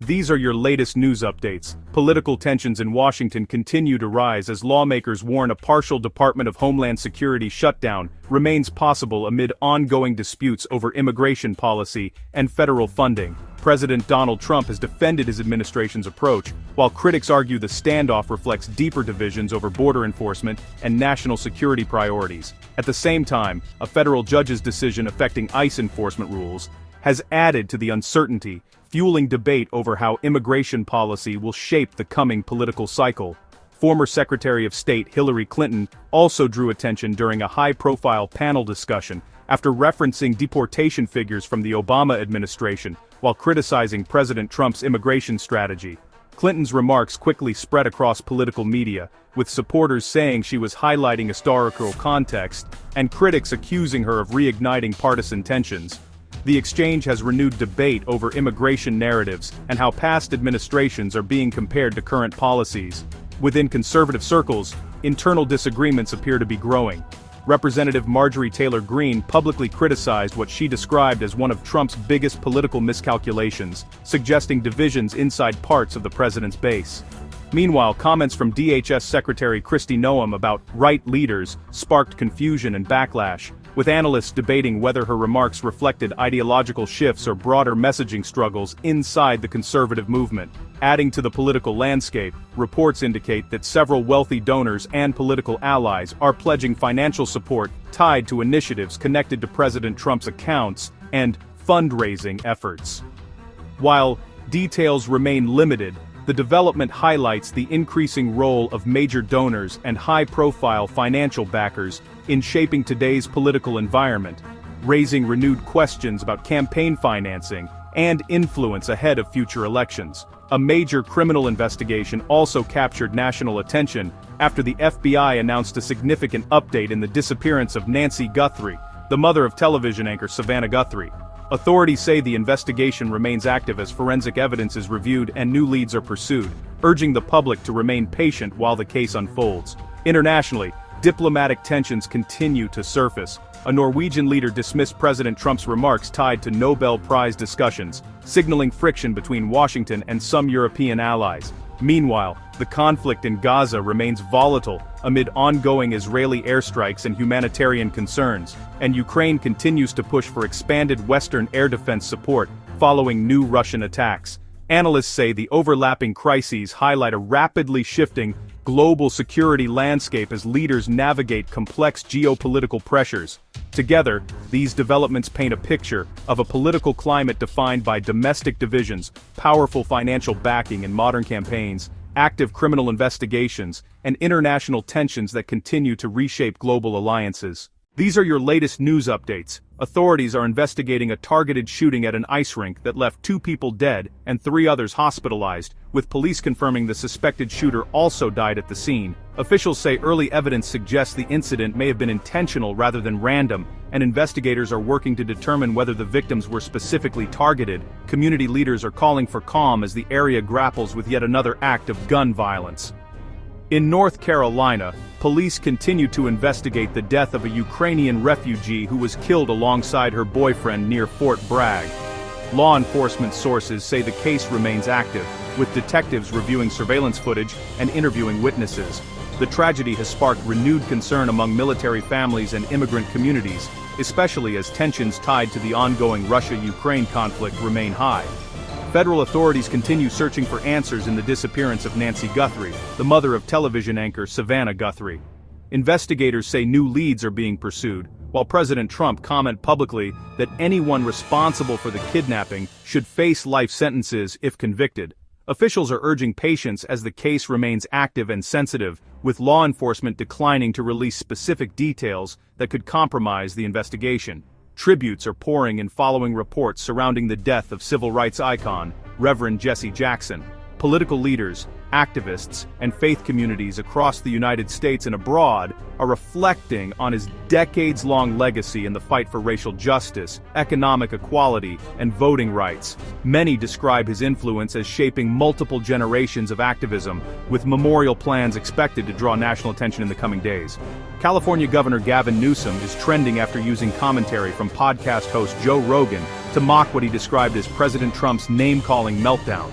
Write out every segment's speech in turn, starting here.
These are your latest news updates. Political tensions in Washington continue to rise as lawmakers warn a partial Department of Homeland Security shutdown remains possible amid ongoing disputes over immigration policy and federal funding. President Donald Trump has defended his administration's approach, while critics argue the standoff reflects deeper divisions over border enforcement and national security priorities. At the same time, a federal judge's decision affecting ICE enforcement rules has added to the uncertainty, fueling debate over how immigration policy will shape the coming political cycle. Former Secretary of State Hillary Clinton also drew attention during a high-profile panel discussion after referencing deportation figures from the Obama administration while criticizing President Trump's immigration strategy. Clinton's remarks quickly spread across political media, with supporters saying she was highlighting historical context and critics accusing her of reigniting partisan tensions. The exchange has renewed debate over immigration narratives and how past administrations are being compared to current policies. Within conservative circles, internal disagreements appear to be growing. Representative Marjorie Taylor Greene publicly criticized what she described as one of Trump's biggest political miscalculations, suggesting divisions inside parts of the president's base. Meanwhile, comments from DHS Secretary Kristi Noem about right leaders sparked confusion and backlash, with analysts debating whether her remarks reflected ideological shifts or broader messaging struggles inside the conservative movement. Adding to the political landscape, reports indicate that several wealthy donors and political allies are pledging financial support tied to initiatives connected to President Trump's accounts and fundraising efforts. While details remain limited, the development highlights the increasing role of major donors and high-profile financial backers in shaping today's political environment, raising renewed questions about campaign financing and influence ahead of future elections. A major criminal investigation also captured national attention after the FBI announced a significant update in the disappearance of Nancy Guthrie, the mother of television anchor Savannah Guthrie. Authorities say the investigation remains active as forensic evidence is reviewed and new leads are pursued, urging the public to remain patient while the case unfolds. Internationally, diplomatic tensions continue to surface. A Norwegian leader dismissed President Trump's remarks tied to Nobel Prize discussions, signaling friction between Washington and some European allies. Meanwhile, the conflict in Gaza remains volatile amid ongoing Israeli airstrikes and humanitarian concerns, and Ukraine continues to push for expanded Western air defense support following new Russian attacks. Analysts say the overlapping crises highlight a rapidly shifting global security landscape as leaders navigate complex geopolitical pressures. Together, these developments paint a picture of a political climate defined by domestic divisions, powerful financial backing in modern campaigns, active criminal investigations, and international tensions that continue to reshape global alliances. These are your latest news updates. Authorities are investigating a targeted shooting at an ice rink that left 2 people dead and 3 others hospitalized, with police confirming the suspected shooter also died at the scene. Officials say early evidence suggests the incident may have been intentional rather than random, and investigators are working to determine whether the victims were specifically targeted. Community leaders are calling for calm as the area grapples with yet another act of gun violence. In North Carolina, police continue to investigate the death of a Ukrainian refugee who was killed alongside her boyfriend near Fort Bragg. Law enforcement sources say the case remains active, with detectives reviewing surveillance footage and interviewing witnesses. The tragedy has sparked renewed concern among military families and immigrant communities, especially as tensions tied to the ongoing Russia-Ukraine conflict remain high. Federal authorities continue searching for answers in the disappearance of Nancy Guthrie, the mother of television anchor Savannah Guthrie. Investigators say new leads are being pursued, while President Trump commented publicly that anyone responsible for the kidnapping should face life sentences if convicted. Officials are urging patience as the case remains active and sensitive, with law enforcement declining to release specific details that could compromise the investigation. Tributes are pouring in following reports surrounding the death of civil rights icon, Reverend Jesse Jackson. Political leaders, activists, and faith communities across the United States and abroad are reflecting on his decades-long legacy in the fight for racial justice, economic equality, and voting rights. Many describe his influence as shaping multiple generations of activism, with memorial plans expected to draw national attention in the coming days. California Governor Gavin Newsom is trending after using commentary from podcast host Joe Rogan to mock what he described as President Trump's name-calling meltdown.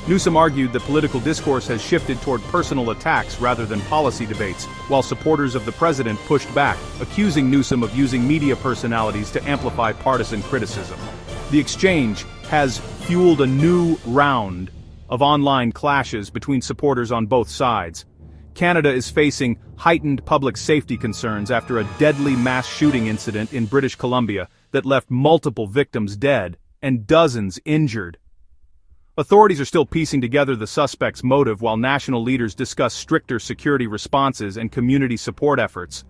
Newsom argued that political discourse has shifted toward personal attacks rather than policy debates, while supporters of the president pushed back, accusing Newsom of using media personalities to amplify partisan criticism. The exchange has fueled a new round of online clashes between supporters on both sides. Canada is facing heightened public safety concerns after a deadly mass shooting incident in British Columbia that left multiple victims dead and dozens injured. Authorities are still piecing together the suspect's motive while national leaders discuss stricter security responses and community support efforts.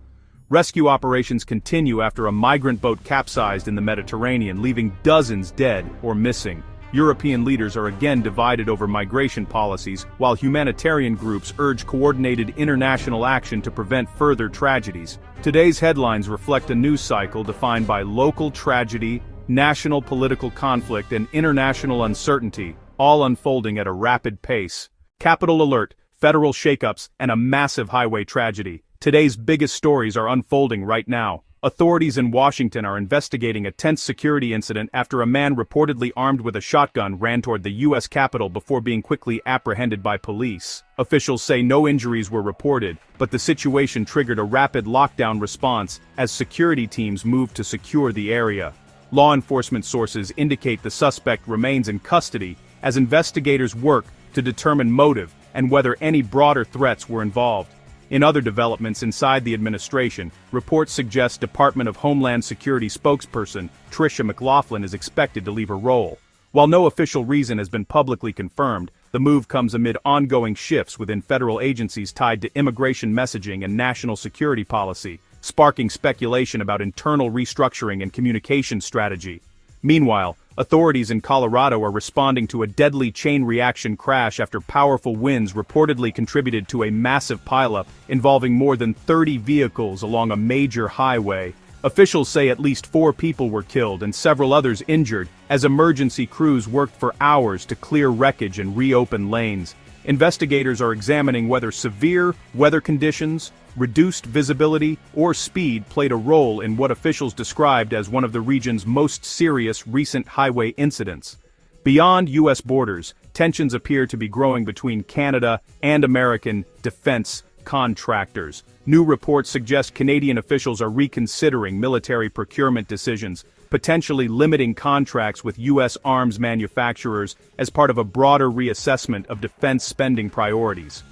Rescue operations continue after a migrant boat capsized in the Mediterranean, leaving dozens dead or missing. European leaders are again divided over migration policies, while humanitarian groups urge coordinated international action to prevent further tragedies. Today's headlines reflect a news cycle defined by local tragedy, national political conflict, and international uncertainty, all unfolding at a rapid pace. Capitol alert, federal shakeups, and a massive highway tragedy. Today's biggest stories are unfolding right now. Authorities in Washington are investigating a tense security incident after a man reportedly armed with a shotgun ran toward the U.S. Capitol before being quickly apprehended by police. Officials say no injuries were reported, but the situation triggered a rapid lockdown response as security teams moved to secure the area. Law enforcement sources indicate the suspect remains in custody as investigators work to determine motive and whether any broader threats were involved. In other developments inside the administration, reports suggest Department of Homeland Security spokesperson Tricia McLaughlin is expected to leave her role. While no official reason has been publicly confirmed, the move comes amid ongoing shifts within federal agencies tied to immigration messaging and national security policy, sparking speculation about internal restructuring and communication strategy. Meanwhile, authorities in Colorado are responding to a deadly chain reaction crash after powerful winds reportedly contributed to a massive pileup involving more than 30 vehicles along a major highway. Officials say at least 4 people were killed and several others injured as emergency crews worked for hours to clear wreckage and reopen lanes. Investigators are examining whether severe weather conditions, reduced visibility, or speed played a role in what officials described as one of the region's most serious recent highway incidents. Beyond U.S. borders, tensions appear to be growing between Canada and American defense contractors. New reports suggest Canadian officials are reconsidering military procurement decisions, potentially limiting contracts with U.S. arms manufacturers as part of a broader reassessment of defense spending priorities.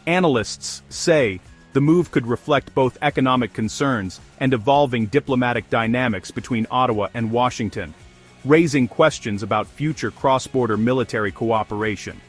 Analysts say the move could reflect both economic concerns and evolving diplomatic dynamics between Ottawa and Washington, raising questions about future cross-border military cooperation.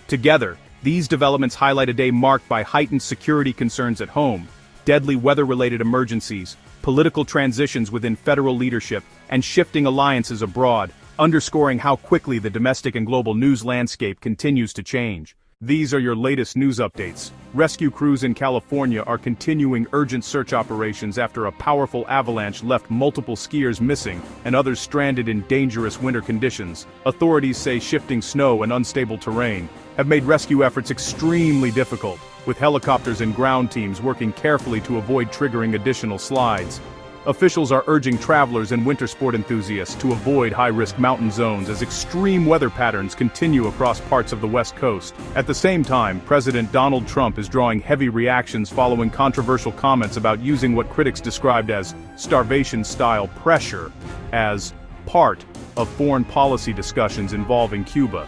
Together, these developments highlight a day marked by heightened security concerns at home, deadly weather-related emergencies, political transitions within federal leadership, and shifting alliances abroad, underscoring how quickly the domestic and global news landscape continues to change. These are your latest news updates. Rescue crews in California are continuing urgent search operations after a powerful avalanche left multiple skiers missing and others stranded in dangerous winter conditions. Authorities say shifting snow and unstable terrain have made rescue efforts extremely difficult, with helicopters and ground teams working carefully to avoid triggering additional slides. Officials are urging travelers and winter sport enthusiasts to avoid high-risk mountain zones as extreme weather patterns continue across parts of the West Coast. At the same time, President Donald Trump is drawing heavy reactions following controversial comments about using what critics described as starvation-style pressure as part of foreign policy discussions involving Cuba.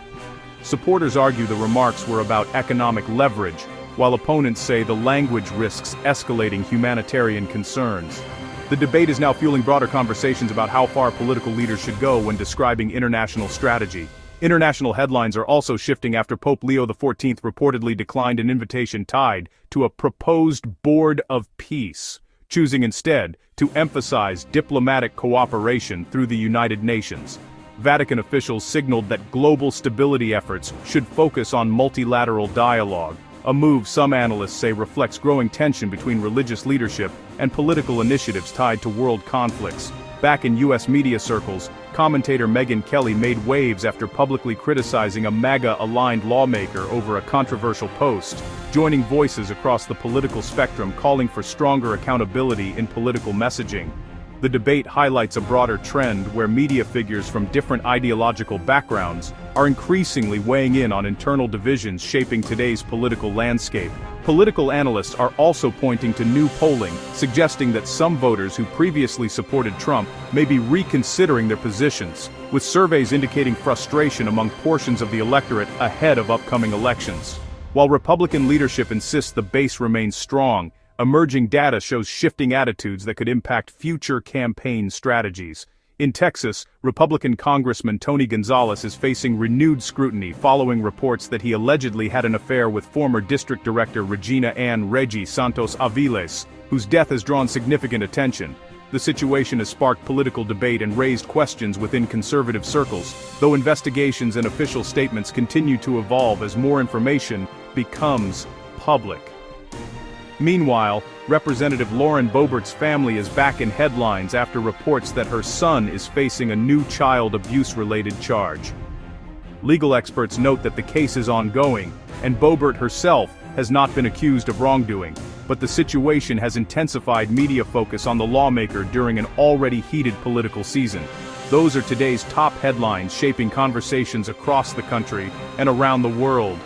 Supporters argue the remarks were about economic leverage, while opponents say the language risks escalating humanitarian concerns. The debate is now fueling broader conversations about how far political leaders should go when describing international strategy. International headlines are also shifting after Pope Leo XIV reportedly declined an invitation tied to a proposed Board of Peace, choosing instead to emphasize diplomatic cooperation through the United Nations. Vatican officials signaled that global stability efforts should focus on multilateral dialogue, a move some analysts say reflects growing tension between religious leadership and political initiatives tied to world conflicts. Back in U.S. media circles, commentator Megyn Kelly made waves after publicly criticizing a MAGA-aligned lawmaker over a controversial post, joining voices across the political spectrum calling for stronger accountability in political messaging. The debate highlights a broader trend where media figures from different ideological backgrounds are increasingly weighing in on internal divisions shaping today's political landscape. Political analysts are also pointing to new polling, suggesting that some voters who previously supported Trump may be reconsidering their positions, with surveys indicating frustration among portions of the electorate ahead of upcoming elections. While Republican leadership insists the base remains strong, emerging data shows shifting attitudes that could impact future campaign strategies. In Texas, Republican Congressman Tony Gonzalez is facing renewed scrutiny following reports that he allegedly had an affair with former District Director Regina Ann Reggie Santos Aviles, whose death has drawn significant attention. The situation has sparked political debate and raised questions within conservative circles, though investigations and official statements continue to evolve as more information becomes public. Meanwhile, Representative Lauren Boebert's family is back in headlines after reports that her son is facing a new child abuse-related charge. Legal experts note that the case is ongoing, and Boebert herself has not been accused of wrongdoing, but the situation has intensified media focus on the lawmaker during an already heated political season. Those are today's top headlines shaping conversations across the country and around the world.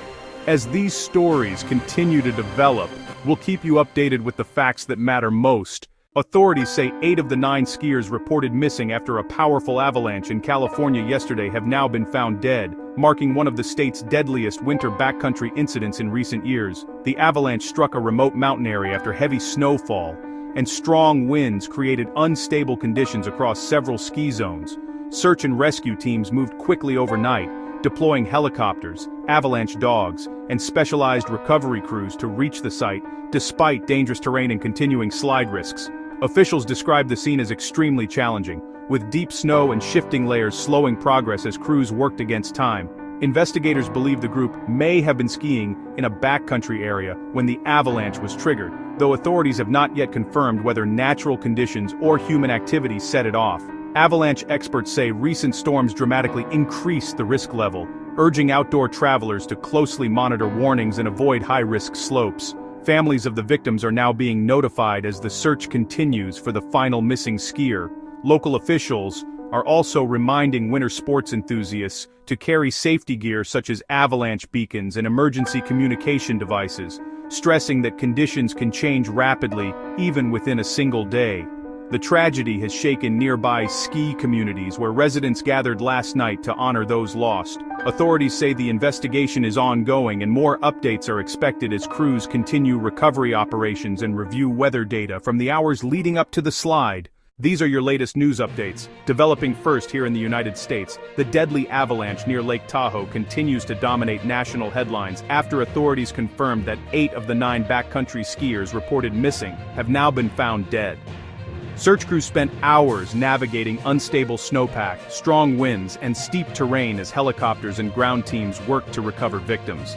As these stories continue to develop, we'll keep you updated with the facts that matter most. Authorities say 8 of the 9 skiers reported missing after a powerful avalanche in California yesterday have now been found dead, marking one of the state's deadliest winter backcountry incidents in recent years. The avalanche struck a remote mountain area after heavy snowfall, and strong winds created unstable conditions across several ski zones. Search and rescue teams moved quickly overnight, deploying helicopters, avalanche dogs, and specialized recovery crews to reach the site, despite dangerous terrain and continuing slide risks. Officials described the scene as extremely challenging, with deep snow and shifting layers slowing progress as crews worked against time. Investigators believe the group may have been skiing in a backcountry area when the avalanche was triggered, though authorities have not yet confirmed whether natural conditions or human activity set it off. Avalanche experts say recent storms dramatically increased the risk level, urging outdoor travelers to closely monitor warnings and avoid high-risk slopes. Families of the victims are now being notified as the search continues for the final missing skier. Local officials are also reminding winter sports enthusiasts to carry safety gear such as avalanche beacons and emergency communication devices, stressing that conditions can change rapidly even within a single day. The tragedy has shaken nearby ski communities where residents gathered last night to honor those lost. Authorities say the investigation is ongoing and more updates are expected as crews continue recovery operations and review weather data from the hours leading up to the slide. These are your latest news updates. Developing first here in the United States, the deadly avalanche near Lake Tahoe continues to dominate national headlines after authorities confirmed that 8 of the 9 backcountry skiers reported missing have now been found dead. Search crews spent hours navigating unstable snowpack, strong winds, and steep terrain as helicopters and ground teams worked to recover victims.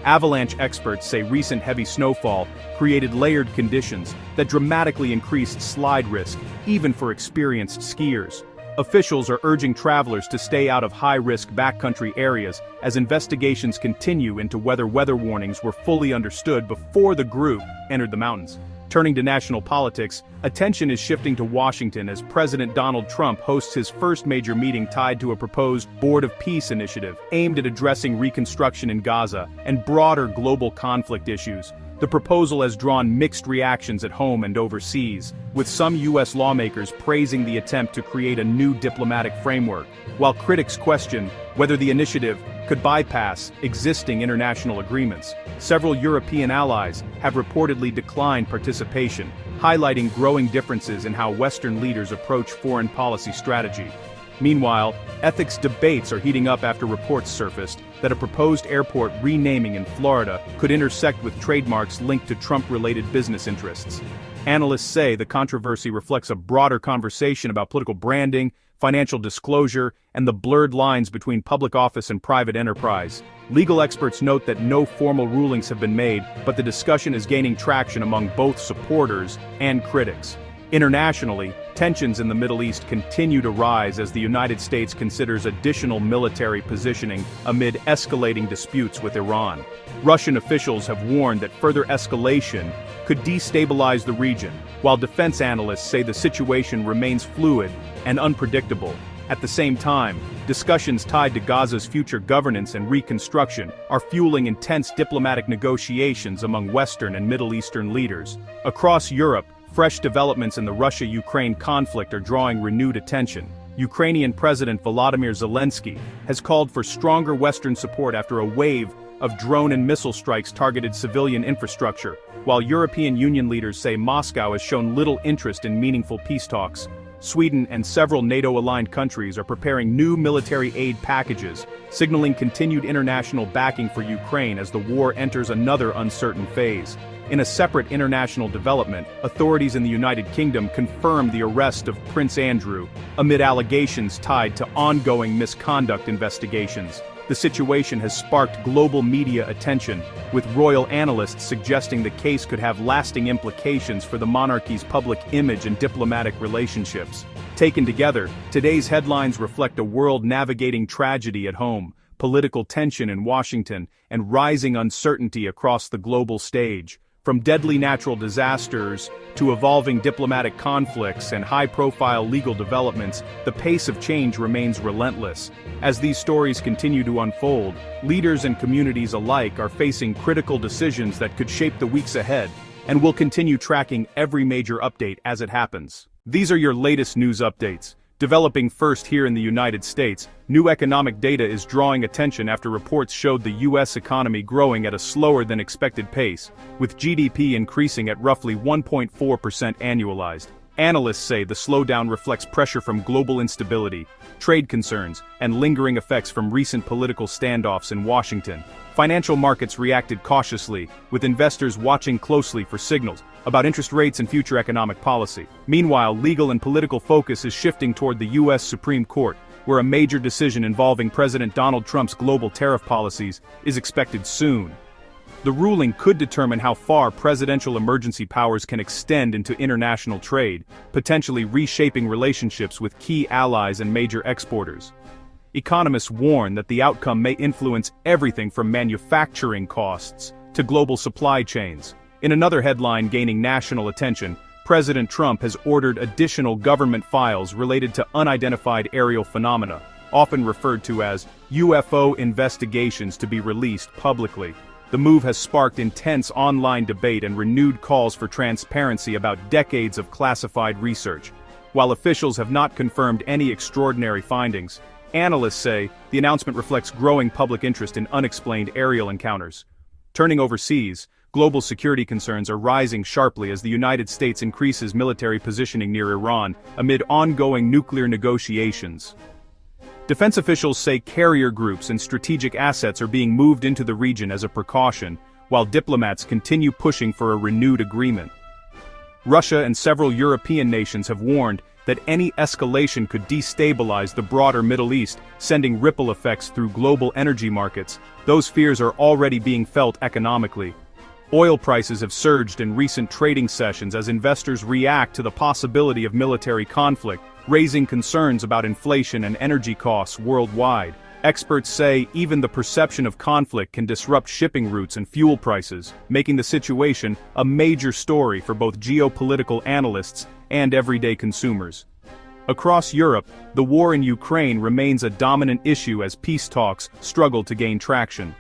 Avalanche experts say recent heavy snowfall created layered conditions that dramatically increased slide risk, even for experienced skiers. Officials are urging travelers to stay out of high-risk backcountry areas as investigations continue into whether weather warnings were fully understood before the group entered the mountains. Turning to national politics, attention is shifting to Washington as President Donald Trump hosts his first major meeting tied to a proposed Board of Peace initiative aimed at addressing reconstruction in Gaza and broader global conflict issues. The proposal has drawn mixed reactions at home and overseas, with some U.S. lawmakers praising the attempt to create a new diplomatic framework, while critics question whether the initiative could bypass existing international agreements. Several European allies have reportedly declined participation, highlighting growing differences in how Western leaders approach foreign policy strategy. Meanwhile, ethics debates are heating up after reports surfaced that a proposed airport renaming in Florida could intersect with trademarks linked to Trump-related business interests. Analysts say the controversy reflects a broader conversation about political branding, financial disclosure, and the blurred lines between public office and private enterprise. Legal experts note that no formal rulings have been made, but the discussion is gaining traction among both supporters and critics. Internationally, Tensions in the Middle East continue to rise as the United States considers additional military positioning amid escalating disputes with Iran. Russian officials have warned that further escalation could destabilize the region, while defense analysts say the situation remains fluid and unpredictable. At the same time, discussions tied to Gaza's future governance and reconstruction are fueling intense diplomatic negotiations among Western and Middle Eastern leaders. Across Europe, fresh developments in the Russia-Ukraine conflict are drawing renewed attention. Ukrainian President Volodymyr Zelensky has called for stronger Western support after a wave of drone and missile strikes targeted civilian infrastructure, while European Union leaders say Moscow has shown little interest in meaningful peace talks. Sweden and several NATO-aligned countries are preparing new military aid packages, signaling continued international backing for Ukraine as the war enters another uncertain phase. In a separate international development, authorities in the United Kingdom confirmed the arrest of Prince Andrew, amid allegations tied to ongoing misconduct investigations. The situation has sparked global media attention, with royal analysts suggesting the case could have lasting implications for the monarchy's public image and diplomatic relationships. Taken together, today's headlines reflect a world navigating tragedy at home, political tension in Washington, and rising uncertainty across the global stage. From deadly natural disasters to evolving diplomatic conflicts and high-profile legal developments, the pace of change remains relentless. As these stories continue to unfold, leaders and communities alike are facing critical decisions that could shape the weeks ahead, and we'll continue tracking every major update as it happens. These are your latest news updates. Developing first here in the United States, new economic data is drawing attention after reports showed the U.S. economy growing at a slower than expected pace, with GDP increasing at roughly 1.4% annualized. Analysts say the slowdown reflects pressure from global instability, trade concerns, and lingering effects from recent political standoffs in Washington. Financial markets reacted cautiously, with investors watching closely for signals about interest rates and future economic policy. Meanwhile, legal and political focus is shifting toward the U.S. Supreme Court, where a major decision involving President Donald Trump's global tariff policies is expected soon. The ruling could determine how far presidential emergency powers can extend into international trade, potentially reshaping relationships with key allies and major exporters. Economists warn that the outcome may influence everything from manufacturing costs to global supply chains. In another headline gaining national attention, President Trump has ordered additional government files related to unidentified aerial phenomena, often referred to as UFO investigations, to be released publicly. The move has sparked intense online debate and renewed calls for transparency about decades of classified research. While officials have not confirmed any extraordinary findings, analysts say the announcement reflects growing public interest in unexplained aerial encounters. Turning overseas, global security concerns are rising sharply as the United States increases military positioning near Iran amid ongoing nuclear negotiations. Defense officials say carrier groups and strategic assets are being moved into the region as a precaution, while diplomats continue pushing for a renewed agreement. Russia and several European nations have warned that any escalation could destabilize the broader Middle East, sending ripple effects through global energy markets. Those fears are already being felt economically. Oil prices have surged in recent trading sessions as investors react to the possibility of military conflict, raising concerns about inflation and energy costs worldwide. Experts say even the perception of conflict can disrupt shipping routes and fuel prices, making the situation a major story for both geopolitical analysts and everyday consumers. Across Europe, the war in Ukraine remains a dominant issue as peace talks struggle to gain traction.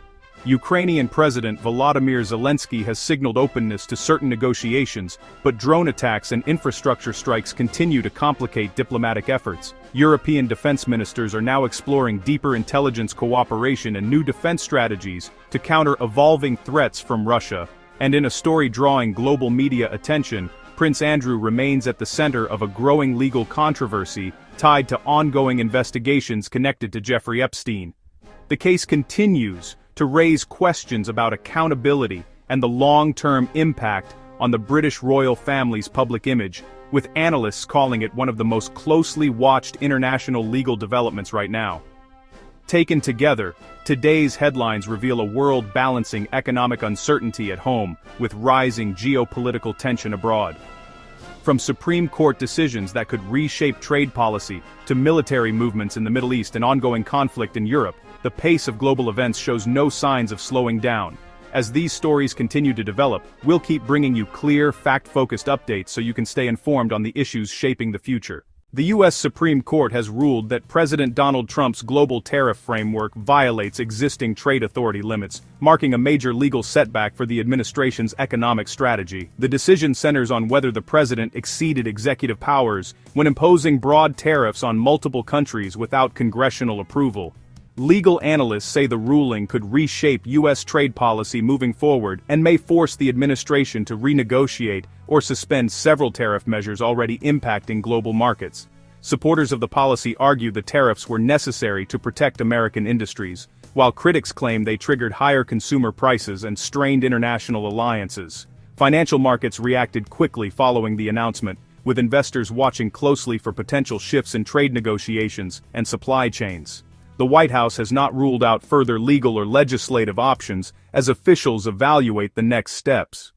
Ukrainian President Volodymyr Zelensky has signaled openness to certain negotiations, but drone attacks and infrastructure strikes continue to complicate diplomatic efforts. European defense ministers are now exploring deeper intelligence cooperation and new defense strategies to counter evolving threats from Russia. And in a story drawing global media attention, Prince Andrew remains at the center of a growing legal controversy tied to ongoing investigations connected to Jeffrey Epstein. The case continues to raise questions about accountability and the long-term impact on the British royal family's public image, with analysts calling it one of the most closely watched international legal developments right now. Taken together, today's headlines reveal a world balancing economic uncertainty at home with rising geopolitical tension abroad. From Supreme Court decisions that could reshape trade policy, to military movements in the Middle East and ongoing conflict in Europe, the pace of global events shows no signs of slowing down. As these stories continue to develop, we'll keep bringing you clear, fact-focused updates so you can stay informed on the issues shaping the future. The U.S. Supreme Court has ruled that President Donald Trump's global tariff framework violates existing trade authority limits, marking a major legal setback for the administration's economic strategy. The decision centers on whether the president exceeded executive powers when imposing broad tariffs on multiple countries without congressional approval. Legal analysts say the ruling could reshape U.S. trade policy moving forward and may force the administration to renegotiate or suspend several tariff measures already impacting global markets. Supporters of the policy argue the tariffs were necessary to protect American industries, while critics claim they triggered higher consumer prices and strained international alliances. Financial markets reacted quickly following the announcement, with investors watching closely for potential shifts in trade negotiations and supply chains. The White House has not ruled out further legal or legislative options as officials evaluate the next steps.